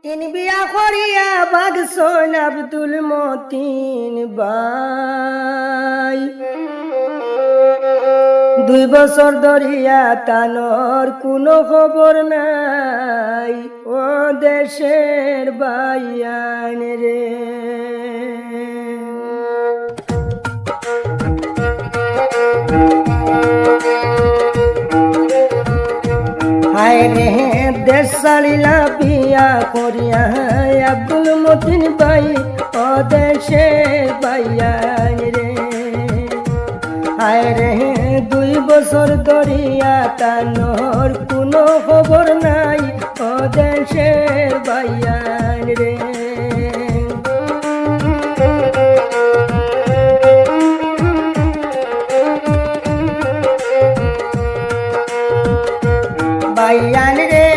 তিন বিয়া করিয়া বাগসন আব্দুল মতিন বাই 2 বছর ধরিয়া তানোর কোনো খবর নাই ও দেশের বাইয়ান রে। হায় রে দেশ ছাড়িলা বিয়া করিয়া আব্দুল মতিন বাই ও দেশের বাইয়ান রে। হায় রে 2 বছর ধরিয়া তানোর কোনো খবর নাই ও দেশের বাইয়ান রে। বাইয়ান রে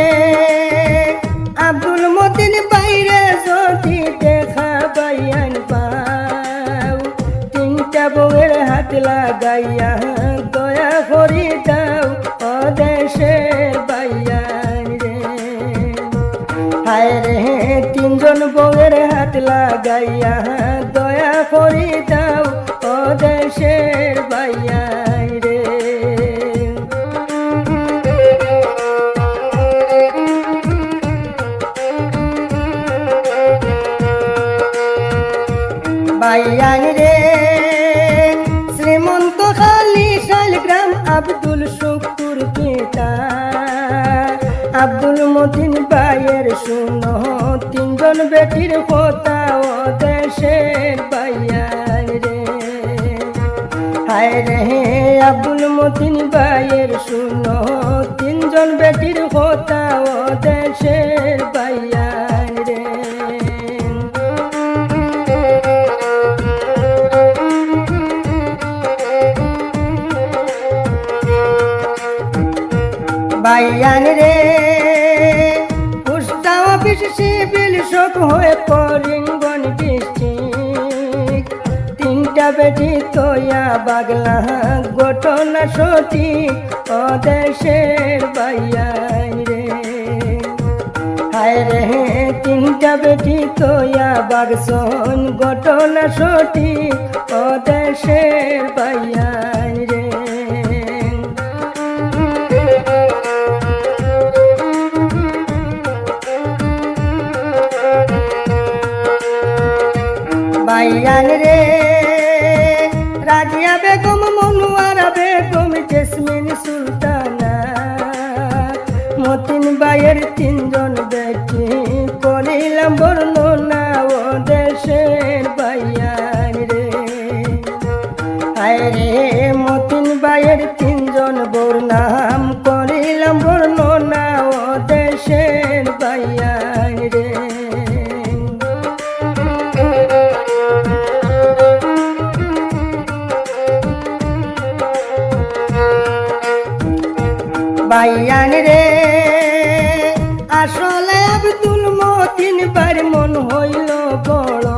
আব্দুল মতিন বাইরে যদি দেখা বাইয়ান পাও 3টা বউয়ের হাত লাগাইয়া দয়া করি দাও ও দেশের বাইয়ান রে। হায় রে 3 জন বউয়ের হাত লাগাইয়া দয়া করি দাও ও দেশের বাইয়ান রে। বাইয়ান রে শ্রীমন্ত খালি শালগ্রাম আব্দুল শুকুর পিতা আব্দুল মতিন বাইয়ের শুনো 3 জন বেটির কথা ও দেশের বাইয়ান রে। হায় রে আব্দুল মতিন বাইয়ের শুনো 3 জন বেটির কথা ও দেশের বাইয়ান রে। বাইয়ান রে পোস্ট অফিস সিভিল শপ হয়ে করিমগঞ্জ ডিস্ট্রিক্ট 3টা বেটি তোয়া বাগলা ঘটনা সঠিক ও দেশের বাইয়ান রে। হায় রে 3টা বেটি তোয়া বাগসন ঘটনা সঠিক ও দেশের বাইয়ান রে। বাইয়ান রে রাজিয়া বেগম মনুয়ারা বেগম জেসমিন সুলতানা মতিন বাইয়ের 3 জন বেটি করিলাম বর্ণনা ও দেশের বাইয়ান রে। হায় রে মতিন বাইয়ের 3 জন বউর নাম করিলাম বর্ণনা ও দেশের বাইয়ান রে। বাইয়ান রে আসলে আব্দুল মতিন বার মন হইল বড়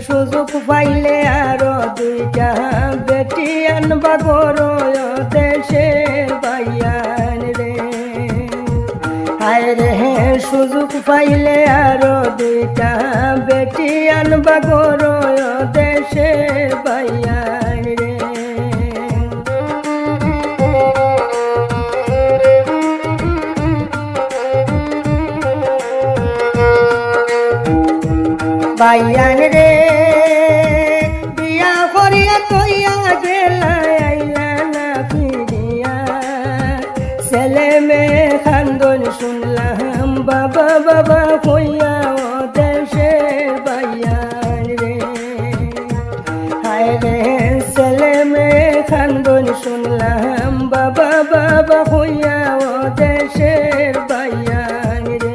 সুযোগ পাইলে আরো 2টা বেটি আনবা গর দেশের বাইয়ান রে। হায় রে সুযোগ পাইলে আরো 2টা বেটি আনবা গর দেশের বাইয়ান রে। বাইয়ান রে বিয়া করিয়া কইয়া গেলা আইলা না ফিরিয়া ছেলে মেয়ে খান্দন শুনলাম বাবা বাবা কইয়া ও দেশের বাইয়ান রে। হায় রে ছেলে মেয়ে খান্দন শুনলাম বাবা বাবা কইয়া ও দেশের বাইয়ান রে।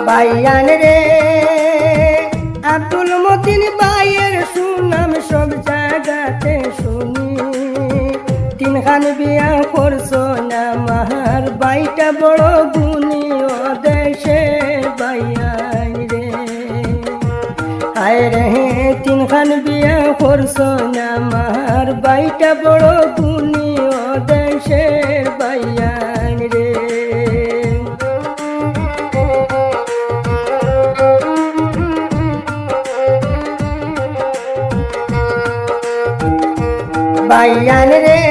বাইয়ান রে আব্দুল মতিন বাইয়ের সুনাম সব জায়গাতে শুনি 3খান বিয়া করছো না আমার বাইটা বড় গুণী ও দেশের বাইয়ান রে। হায় রে 3খান বিয়া করছো না আমার বাইটা বড় গুণী ও দেশের বাইয়ান রে। বাইয়ান রে